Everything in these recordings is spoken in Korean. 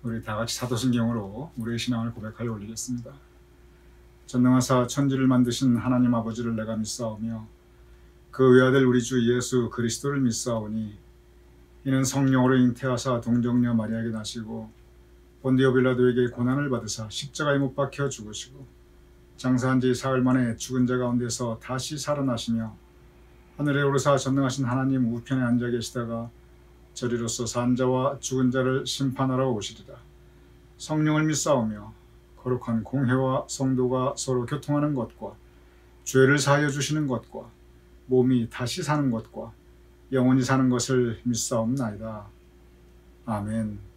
우리 다 같이 사도신경으로 우리의 신앙을 고백하여 올리겠습니다. 전능하사 천지를 만드신 하나님 아버지를 내가 믿사오며 그 외아들 우리 주 예수 그리스도를 믿사오니 이는 성령으로 잉태하사 동정녀 마리아에게 나시고 본디오 빌라도에게 고난을 받으사 십자가에 못 박혀 죽으시고 장사한 지 사흘 만에 죽은 자 가운데서 다시 살아나시며 하늘에 오르사 전능하신 하나님 우편에 앉아 계시다가 저리로서 산 자와 죽은 자를 심판하러 오시리라. 성령을 믿사오며 거룩한 공회와 성도가 서로 교통하는 것과 죄를 사하여 주시는 것과 몸이 다시 사는 것과 영원히 사는 것을 믿사옵나이다. 아멘.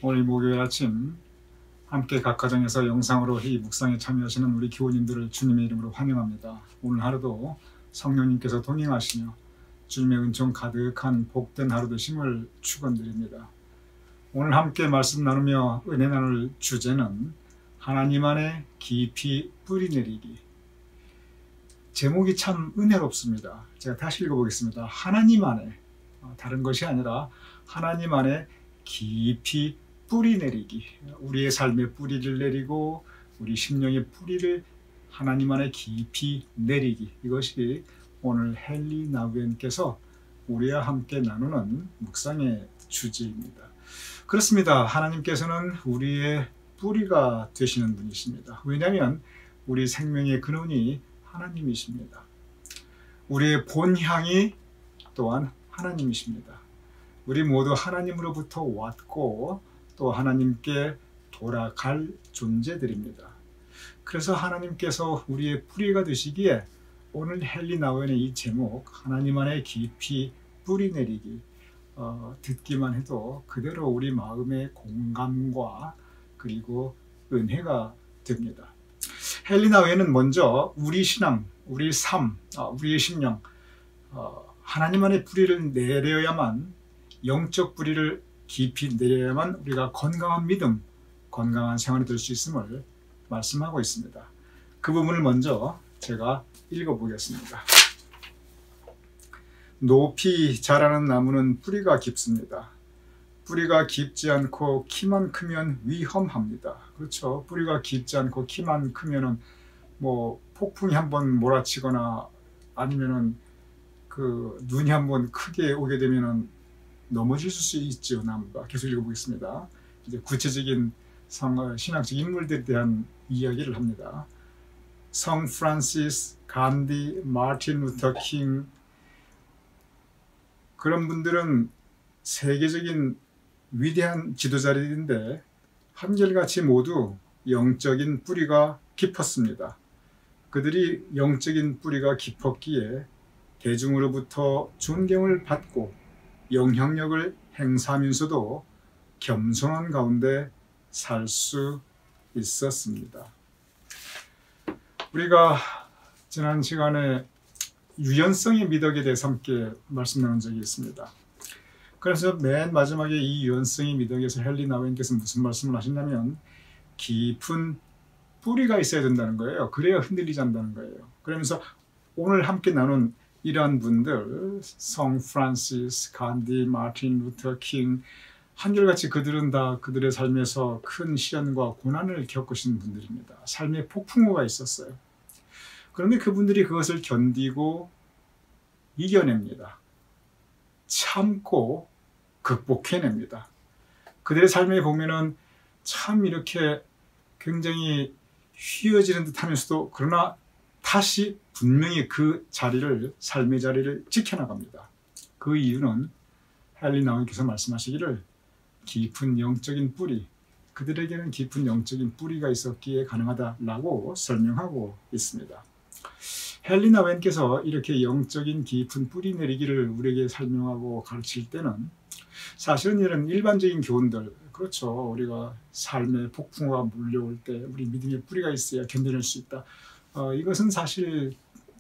오늘 목요일 아침 함께 각 가정에서 영상으로 이 묵상에 참여하시는 우리 교우님들을 주님의 이름으로 환영합니다. 오늘 하루도 성령님께서 동행하시며 주님의 은총 가득한 복된 하루 되심을 축원드립니다. 오늘 함께 말씀 나누며 은혜 나눌 주제는 하나님 안에 깊이 뿌리 내리기. 제목이 참 은혜롭습니다. 제가 다시 읽어보겠습니다. 하나님 안에, 다른 것이 아니라 하나님 안에 깊이 뿌리 내리기. 우리의 삶의 뿌리를 내리고 우리 심령의 뿌리를 하나님 안에 깊이 내리기. 이것이 오늘 헨리 나우엔께서 우리와 함께 나누는 묵상의 주제입니다. 그렇습니다. 하나님께서는 우리의 뿌리가 되시는 분이십니다. 왜냐하면 우리 생명의 근원이 하나님이십니다. 우리의 본향이 또한 하나님이십니다. 우리 모두 하나님으로부터 왔고 또 하나님께 돌아갈 존재들입니다. 그래서 하나님께서 우리의 뿌리가 되시기에 오늘 헨리 나우엔의 이 제목 하나님 안에 깊이 뿌리 내리기 듣기만 해도 그대로 우리 마음의 공감과 그리고 은혜가 됩니다. 헨리 나우엔은 먼저 우리 신앙, 우리 삶, 우리의 심령 하나님 안에 뿌리를 내려야만 영적 뿌리를 깊이 내려야만 우리가 건강한 믿음, 건강한 생활이 될 수 있음을 말씀하고 있습니다. 그 부분을 먼저 제가 읽어보겠습니다. 높이 자라는 나무는 뿌리가 깊습니다. 뿌리가 깊지 않고 키만 크면 위험합니다. 그렇죠. 뿌리가 깊지 않고 키만 크면은 뭐 폭풍이 한번 몰아치거나 아니면은 그 눈이 한번 크게 오게 되면은 넘어질 수 있죠. 나무가. 계속 읽어보겠습니다. 이제 구체적인 신학적 인물들에 대한 이야기를 합니다. 성 프란시스, 간디, 마틴 루터 킹, 그런 분들은 세계적인 위대한 지도자들인데 한결같이 모두 영적인 뿌리가 깊었습니다. 그들이 영적인 뿌리가 깊었기에 대중으로부터 존경을 받고 영향력을 행사하면서도 겸손한 가운데 살 수 있었습니다. 우리가 지난 시간에 유연성의 미덕에 대해서 함께 말씀 나눈 적이 있습니다. 그래서 맨 마지막에 이 유연성의 미덕에서 헨리 나우엔께서 무슨 말씀을 하셨냐면 깊은 뿌리가 있어야 된다는 거예요. 그래야 흔들리지 않는다는 거예요. 그러면서 오늘 함께 나눈 이러한 분들, 성 프란시스, 간디, 마틴 루터 킹, 한결같이 그들은 다 그들의 삶에서 큰 시련과 고난을 겪으신 분들입니다. 삶의 폭풍우가 있었어요. 그런데 그분들이 그것을 견디고 이겨냅니다. 참고 극복해냅니다. 그들의 삶에 보면은 참 이렇게 굉장히 휘어지는 듯 하면서도 그러나 다시 분명히 그 자리를, 삶의 자리를 지켜나갑니다. 그 이유는 헨리 나우엔께서 말씀하시기를 깊은 영적인 뿌리, 그들에게는 깊은 영적인 뿌리가 있었기에 가능하다라고 설명하고 있습니다. 헨리 나우엔께서 이렇게 영적인 깊은 뿌리 내리기를 우리에게 설명하고 가르칠 때는 사실은 이런 일반적인 교훈들, 그렇죠. 우리가 삶의 폭풍우가 몰려올 때 우리 믿음의 뿌리가 있어야 견뎌낼 수 있다. 이것은 사실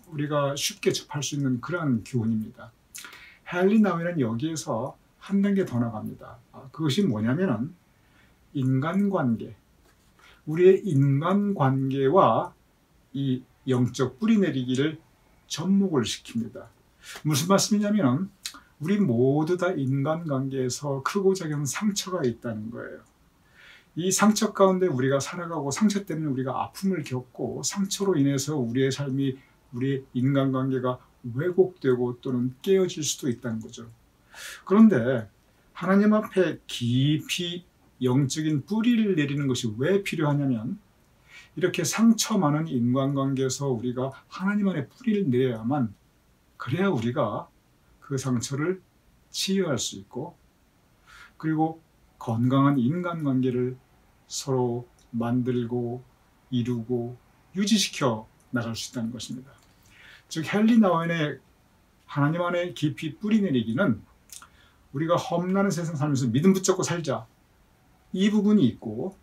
우리가 쉽게 접할 수 있는 그런 교훈입니다. 헨리 나우엔은 여기에서 한 단계 더 나갑니다. 그것이 뭐냐면은 인간관계, 우리의 인간관계와 이 영적 뿌리 내리기를 접목을 시킵니다. 무슨 말씀이냐면 우리 모두 다 인간관계에서 크고 작은 상처가 있다는 거예요. 이 상처 가운데 우리가 살아가고 상처 때문에 우리가 아픔을 겪고 상처로 인해서 우리의 삶이, 우리의 인간관계가 왜곡되고 또는 깨어질 수도 있다는 거죠. 그런데 하나님 앞에 깊이 영적인 뿌리를 내리는 것이 왜 필요하냐면 이렇게 상처 많은 인간관계에서 우리가 하나님 안에 뿌리를 내려야만, 그래야 우리가 그 상처를 치유할 수 있고 그리고 건강한 인간관계를 서로 만들고 이루고 유지시켜 나갈 수 있다는 것입니다. 즉 헨리 나우엔의 하나님 안에 깊이 뿌리 내리기는 우리가 험난한 세상 살면서 믿음 붙잡고 살자, 이 부분이 있고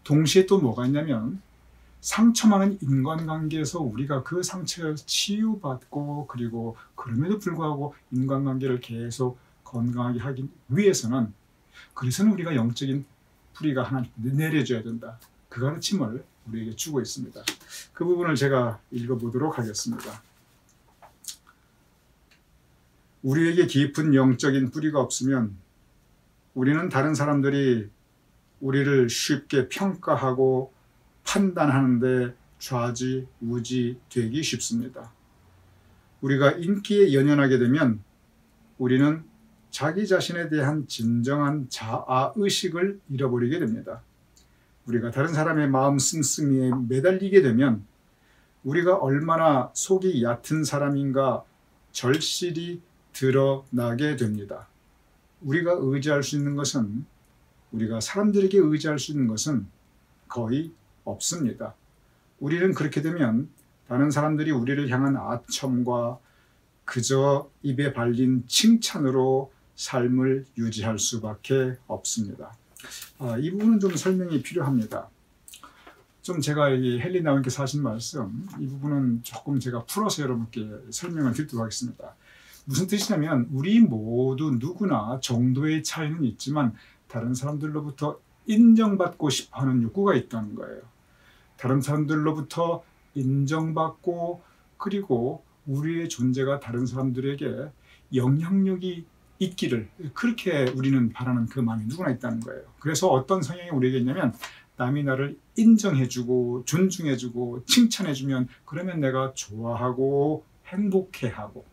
동시에 또 뭐가 있냐면 상처 많은 인간관계에서 우리가 그 상처를 치유받고 그리고 그럼에도 불구하고 인간관계를 계속 건강하게 하기 위해서는, 그래서는 우리가 영적인 뿌리가 하나 내려줘야 된다. 그 가르침을 우리에게 주고 있습니다. 그 부분을 제가 읽어보도록 하겠습니다. 우리에게 깊은 영적인 뿌리가 없으면 우리는 다른 사람들이 우리를 쉽게 평가하고 판단하는데 좌지우지 되기 쉽습니다. 우리가 인기에 연연하게 되면 우리는 자기 자신에 대한 진정한 자아의식을 잃어버리게 됩니다. 우리가 다른 사람의 마음 씀씀이에 매달리게 되면 우리가 얼마나 속이 얕은 사람인가 절실히 드러나게 됩니다. 우리가 의지할 수 있는 것은, 우리가 사람들에게 의지할 수 있는 것은 거의 없습니다. 우리는 그렇게 되면 다른 사람들이 우리를 향한 아첨과 그저 입에 발린 칭찬으로 삶을 유지할 수밖에 없습니다. 이 부분은 좀 설명이 필요합니다. 좀 제가 이 헨리 나우엔께서 하신 말씀, 이 부분은 조금 제가 풀어서 여러분께 설명을 드리도록 하겠습니다. 무슨 뜻이냐면 우리 모두 누구나 정도의 차이는 있지만 다른 사람들로부터 인정받고 싶어하는 욕구가 있다는 거예요. 다른 사람들로부터 인정받고 그리고 우리의 존재가 다른 사람들에게 영향력이 있기를 그렇게 우리는 바라는 그 마음이 누구나 있다는 거예요. 그래서 어떤 성향이 우리에게 있냐면 남이 나를 인정해주고 존중해주고 칭찬해주면 그러면 내가 좋아하고 행복해하고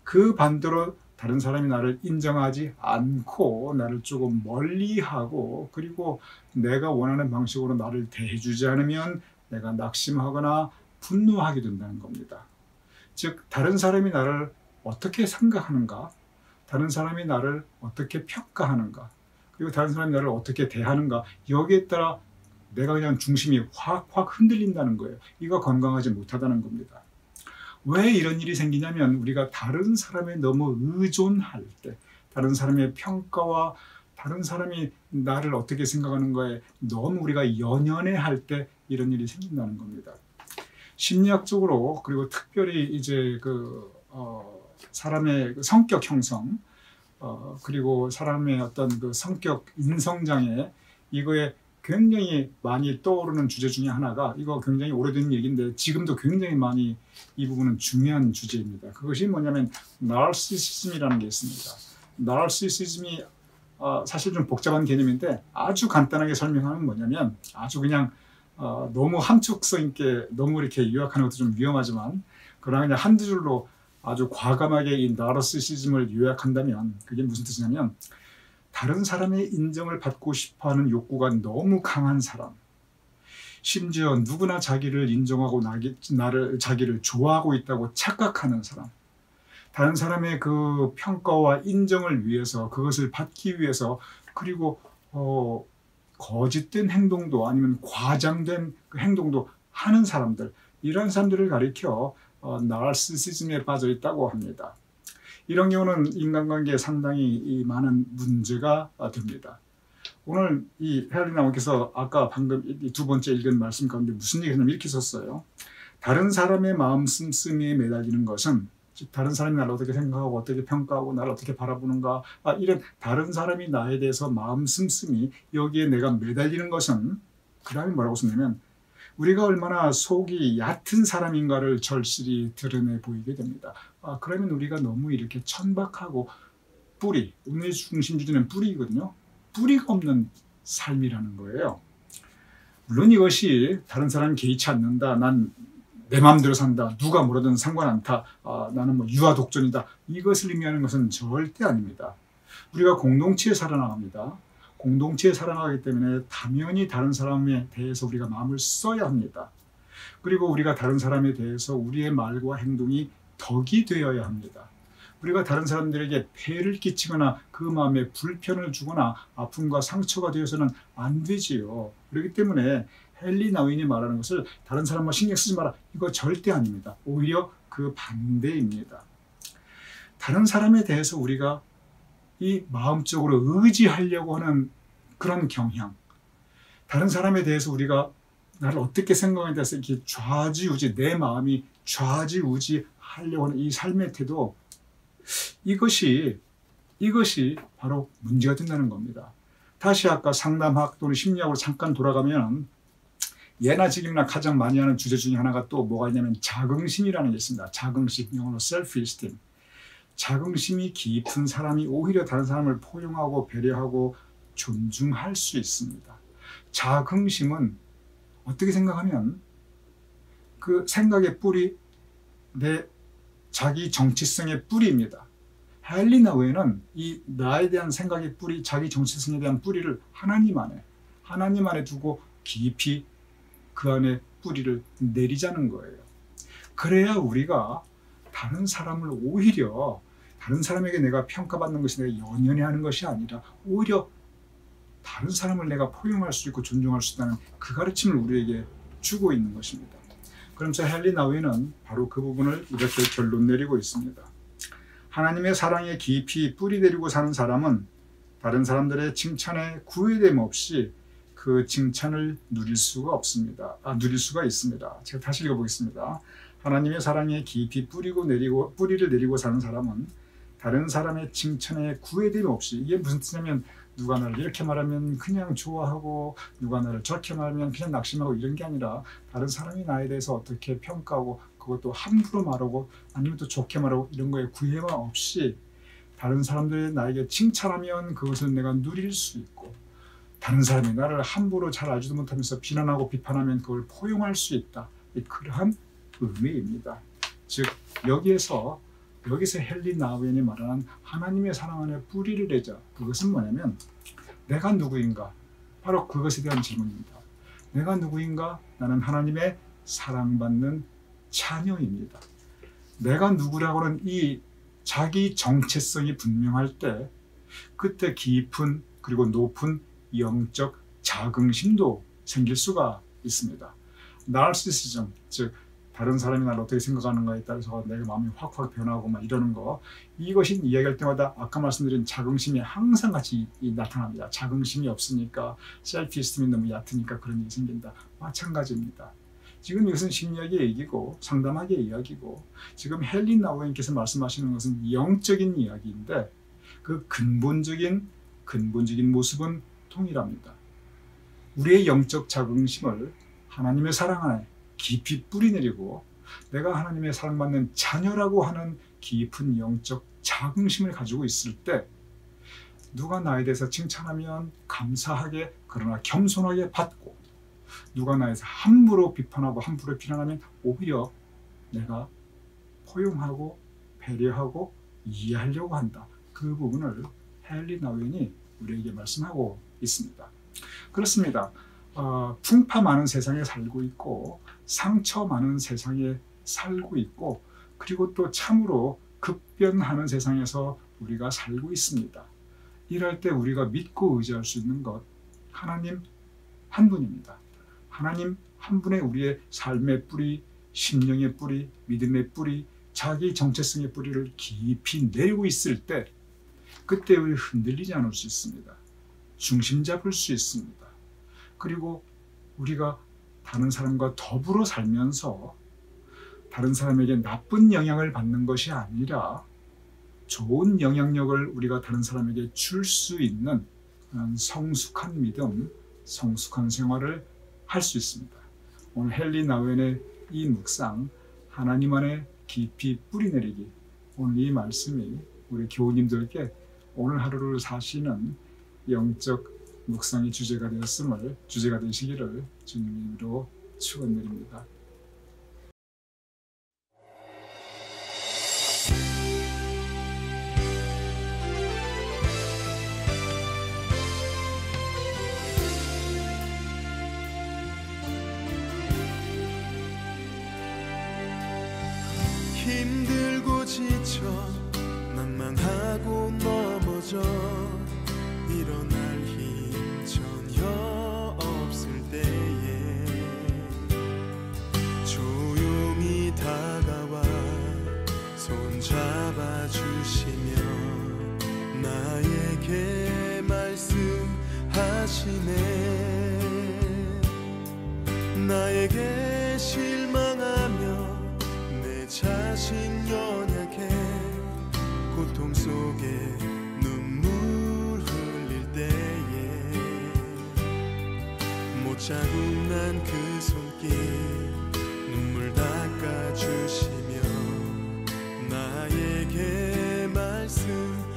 그 반대로 다른 사람이 나를 인정하지 않고 나를 조금 멀리하고 그리고 내가 원하는 방식으로 나를 대해주지 않으면 내가 낙심하거나 분노하게 된다는 겁니다. 즉 다른 사람이 나를 어떻게 생각하는가, 다른 사람이 나를 어떻게 평가하는가, 그리고 다른 사람이 나를 어떻게 대하는가, 여기에 따라 내가 그냥 중심이 확 흔들린다는 거예요. 이거 건강하지 못하다는 겁니다. 왜 이런 일이 생기냐면 우리가 다른 사람에 너무 의존할 때, 다른 사람의 평가와 다른 사람이 나를 어떻게 생각하는 거에 너무 우리가 연연해할 때 이런 일이 생긴다는 겁니다. 심리학적으로 그리고 특별히 이제 사람의 성격 형성 그리고 사람의 어떤 그 성격 인성장애 이거에 굉장히 많이 떠오르는 주제 중에 하나가 이거 굉장히 오래된 얘기인데 지금도 굉장히 많이 이 부분은 중요한 주제입니다. 그것이 뭐냐면 나르시시즘이라는 게 있습니다. 나르시시즘이 사실 좀 복잡한 개념인데 아주 간단하게 설명하면 뭐냐면 아주 그냥 너무 함축성 있게 너무 이렇게 요약하는 것도 좀 위험하지만 그러나 그냥 한두 줄로 아주 과감하게 이 나르시시즘을 요약한다면 그게 무슨 뜻이냐면 다른 사람의 인정을 받고 싶어하는 욕구가 너무 강한 사람, 심지어 누구나 자기를 인정하고 자기를 좋아하고 있다고 착각하는 사람, 다른 사람의 그 평가와 인정을 위해서 그것을 받기 위해서 그리고 거짓된 행동도 아니면 과장된 그 행동도 하는 사람들, 이런 사람들을 가리켜 나르시시즘에 빠져 있다고 합니다. 이런 경우는 인간관계에 상당히 많은 문제가 됩니다. 오늘 이 헬리 나우께서 아까 방금 두 번째 읽은 말씀 가운데 무슨 얘기냐면 이렇게 썼어요. 다른 사람의 마음 씀씀이에 매달리는 것은 즉 다른 사람이 나를 어떻게 생각하고 어떻게 평가하고 나를 어떻게 바라보는가 이런 다른 사람이 나에 대해서 마음 씀씀이 여기에 내가 매달리는 것은 그 다음에 뭐라고 썼냐면 우리가 얼마나 속이 얕은 사람인가를 절실히 드러내 보이게 됩니다. 그러면 우리가 너무 이렇게 천박하고 뿌리, 우리의 중심주제는 뿌리거든요. 뿌리가 없는 삶이라는 거예요. 물론 이것이 다른 사람이 개의치 않는다. 난 내 마음대로 산다. 누가 뭐라든 상관 않다. 나는 뭐 유아 독존이다. 이것을 의미하는 것은 절대 아닙니다. 우리가 공동체에 살아나갑니다. 공동체에 살아나가기 때문에 당연히 다른 사람에 대해서 우리가 마음을 써야 합니다. 그리고 우리가 다른 사람에 대해서 우리의 말과 행동이 덕이 되어야 합니다. 우리가 다른 사람들에게 폐를 끼치거나 그 마음에 불편을 주거나 아픔과 상처가 되어서는 안 되지요. 그렇기 때문에 헨리 나우인이 말하는 것을 다른 사람만 신경 쓰지 마라. 이거 절대 아닙니다. 오히려 그 반대입니다. 다른 사람에 대해서 우리가 이 마음적으로 의지하려고 하는 그런 경향, 다른 사람에 대해서 우리가 나를 어떻게 생각하는 데서 이렇게 좌지우지, 내 마음이 좌지우지 하려고 하는 이 삶의 태도, 이것이 바로 문제가 된다는 겁니다. 다시 아까 상담학 또는 심리학으로 잠깐 돌아가면 예나 지금이나 가장 많이 하는 주제 중에 하나가 또 뭐가 있냐면 자긍심이라는 게 있습니다. 자긍심, 영어로 self-esteem. 자긍심이 깊은 사람이 오히려 다른 사람을 포용하고 배려하고 존중할 수 있습니다. 자긍심은 어떻게 생각하면 그 생각의 뿌리, 내 자기 정체성의 뿌리입니다. 헨리 나우인은 이 나에 대한 생각의 뿌리, 자기 정체성에 대한 뿌리를 하나님 안에 두고 깊이 그 안에 뿌리를 내리자는 거예요. 그래야 우리가 다른 사람을 오히려 다른 사람에게 내가 평가받는 것이 내가 연연해하는 것이 아니라 오히려 다른 사람을 내가 포용할 수 있고 존중할 수 있다는 그 가르침을 우리에게 주고 있는 것입니다. 그러면서 헨리 나우인은 바로 그 부분을 이렇게 결론 내리고 있습니다. 하나님의 사랑에 깊이 뿌리 내리고 사는 사람은 다른 사람들의 칭찬에 구애됨 없이 그 칭찬을 누릴 수가 있습니다. 제가 다시 읽어보겠습니다. 하나님의 사랑에 깊이 뿌리를 내리고 사는 사람은 다른 사람의 칭찬에 구애됨 없이, 이게 무슨 뜻이냐면 누가 나를 이렇게 말하면 그냥 좋아하고 누가 나를 저렇게 말하면 그냥 낙심하고 이런 게 아니라 다른 사람이 나에 대해서 어떻게 평가하고 그것도 함부로 말하고 아니면 또 좋게 말하고 이런 거에 구애가 없이 다른 사람들이 나에게 칭찬하면 그것을 내가 누릴 수 있고 다른 사람이 나를 함부로 잘 알지도 못하면서 비난하고 비판하면 그걸 포용할 수 있다. 그러한 의미입니다. 즉 여기서 헨리 나우엔이 말하는 하나님의 사랑 안에 뿌리를 내자. 그것은 뭐냐면 내가 누구인가? 바로 그것에 대한 질문입니다. 내가 누구인가? 나는 하나님의 사랑받는 자녀입니다. 내가 누구라고는 이 자기 정체성이 분명할 때 그때 깊은 그리고 높은 영적 자긍심도 생길 수가 있습니다. 나르시시즘, 즉 다른 사람이 나를 어떻게 생각하는가에 따라서 내 마음이 확 변하고 막 이러는 거, 이것이 이야기할 때마다 아까 말씀드린 자긍심이 항상 같이 나타납니다. 자긍심이 없으니까 셀프 이스템이 너무 얕으니까 그런 일이 생긴다. 마찬가지입니다. 지금 이것은 심리학의 얘기고 상담학의 이야기고 지금 헨리 나우엔께서 말씀하시는 것은 영적인 이야기인데 그 근본적인 모습은 동일합니다. 우리의 영적 자긍심을 하나님의 사랑 안에 깊이 뿌리내리고 내가 하나님의 사랑받는 자녀라고 하는 깊은 영적 자긍심을 가지고 있을 때 누가 나에 대해서 칭찬하면 감사하게 그러나 겸손하게 받고 누가 나에 대해서 함부로 비판하고 함부로 비난하면 오히려 내가 포용하고 배려하고 이해하려고 한다. 그 부분을 헨리 나우엔이 우리에게 말씀하고 있습니다. 그렇습니다. 풍파 많은 세상에 살고 있고 상처 많은 세상에 살고 있고 그리고 또 참으로 급변하는 세상에서 우리가 살고 있습니다. 이럴 때 우리가 믿고 의지할 수 있는 것 하나님 한 분입니다. 하나님 한 분의 우리의 삶의 뿌리, 심령의 뿌리, 믿음의 뿌리, 자기 정체성의 뿌리를 깊이 내리고 있을 때 그때 우리 흔들리지 않을 수 있습니다. 중심 잡을 수 있습니다. 그리고 우리가 다른 사람과 더불어 살면서 다른 사람에게 나쁜 영향을 받는 것이 아니라 좋은 영향력을 우리가 다른 사람에게 줄 수 있는 성숙한 믿음, 성숙한 생활을 할 수 있습니다. 오늘 헨리 나우엔의 이 묵상 하나님 안에 깊이 뿌리내리기, 오늘 이 말씀이 우리 교우님들께 오늘 하루를 사시는 영적 묵상의 주제가 되시기를 주님 이름으로 축원드립니다. 힘들고 지쳐 난망하고 넘어져 일어날 힘 전혀 없을 때에 조용히 다가와 손 잡아주시며 나에게 말씀하시네. 나에게 실망하며 내 자신 연약해 고통 속에 눈물 흘릴 때에 못자국 난 그 손길 눈물 닦아주시며 나에게 말씀하시네.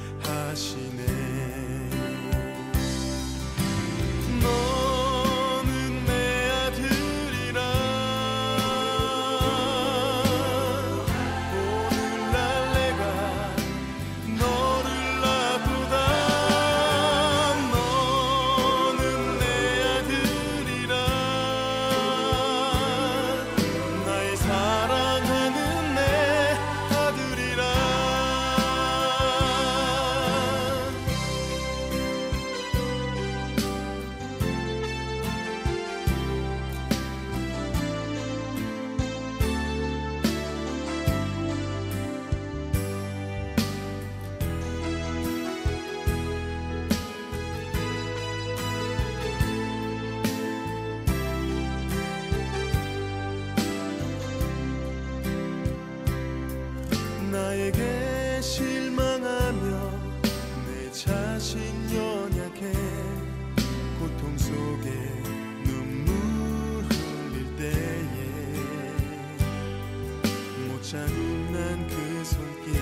자국난 그 손길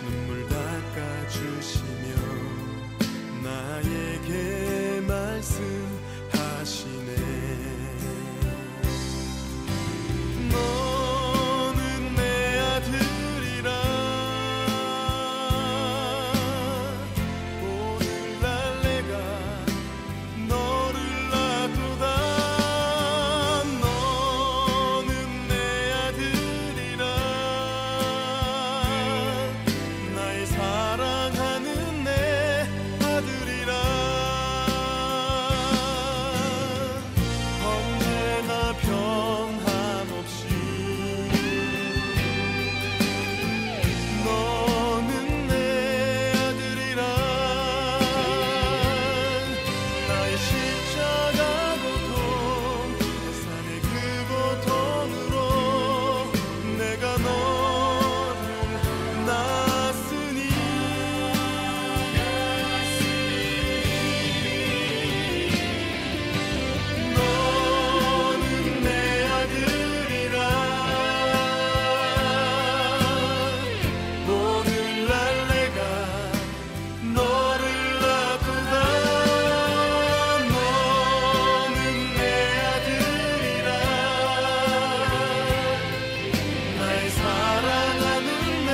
눈물 닦아주시며 나에게 말씀하시네. 너는 내 아들이라 오늘날 내가 너를 낳도다. 너는 내 아들이라 나의 사랑하는 내 아들이라 언제나 변함없이 너는 내 아들이라 나의 십자가 고통 내 산의 그 고통으로 내가 너를 낳았으니 너는 내 아들이라 오늘날 내가 너를 낳도다. 너는 내 아들이라 나의 사랑하는 내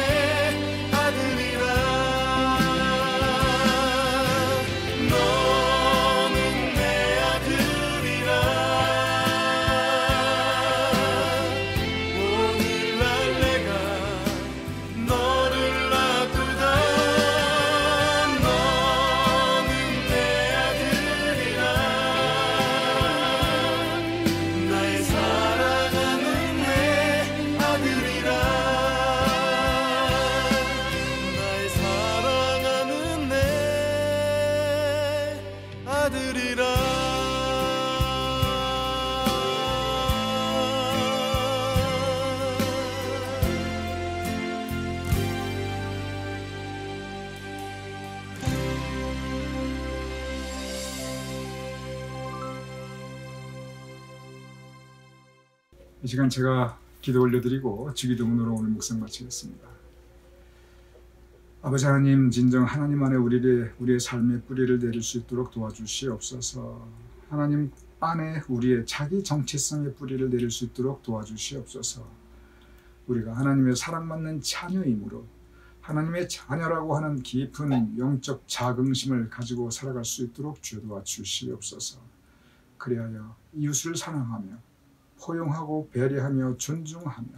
아들이라 너는 내 아들이라 오늘날 내가 너를 낳도다. 너는 내 아들이라 나의 사랑하는 내 아들이라 나의 사랑하는 내 아들이라. 이 시간 제가 기도 올려드리고 주기도문으로 오늘 묵상 마치겠습니다. 아버지 하나님, 진정 하나님 안에 우리의 삶의 뿌리를 내릴 수 있도록 도와주시옵소서. 하나님 안에 우리의 자기 정체성의 뿌리를 내릴 수 있도록 도와주시옵소서. 우리가 하나님의 사랑받는 자녀이므로 하나님의 자녀라고 하는 깊은 영적 자긍심을 가지고 살아갈 수 있도록 주여 도와주시옵소서. 그리하여 이웃을 사랑하며 포용하고 배려하며 존중하며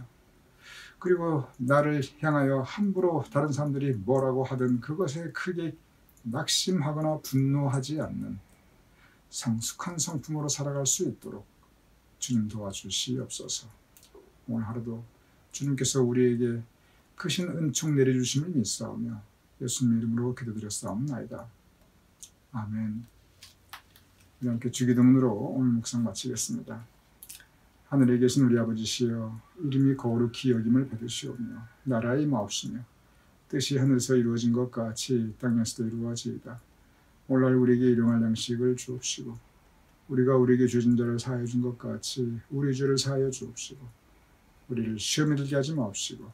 그리고 나를 향하여 함부로 다른 사람들이 뭐라고 하든 그것에 크게 낙심하거나 분노하지 않는 성숙한 성품으로 살아갈 수 있도록 주님 도와주시옵소서. 오늘 하루도 주님께서 우리에게 크신 은총 내려주심을 믿사오며 예수님 이름으로 기도드렸사옵나이다. 아멘. 우리 함께 주기도문으로 오늘 묵상 마치겠습니다. 하늘에 계신 우리 아버지시여, 이름이 거룩히 여김을 받으시오며 나라의 마옵시며 뜻이 하늘에서 이루어진 것 같이 땅에서도 이루어지이다. 오늘 우리에게 일용할 양식을 주옵시고 우리가 우리에게 주신 자를 사하여 준 것 같이 우리 죄를 사하여 주옵시고 우리를 시험에 들게 하지 마옵시고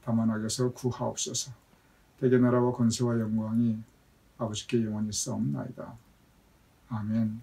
다만 악에서 구하옵소서. 대개 나라와 권세와 영광이 아버지께 영원히 싸움나이다. 아멘.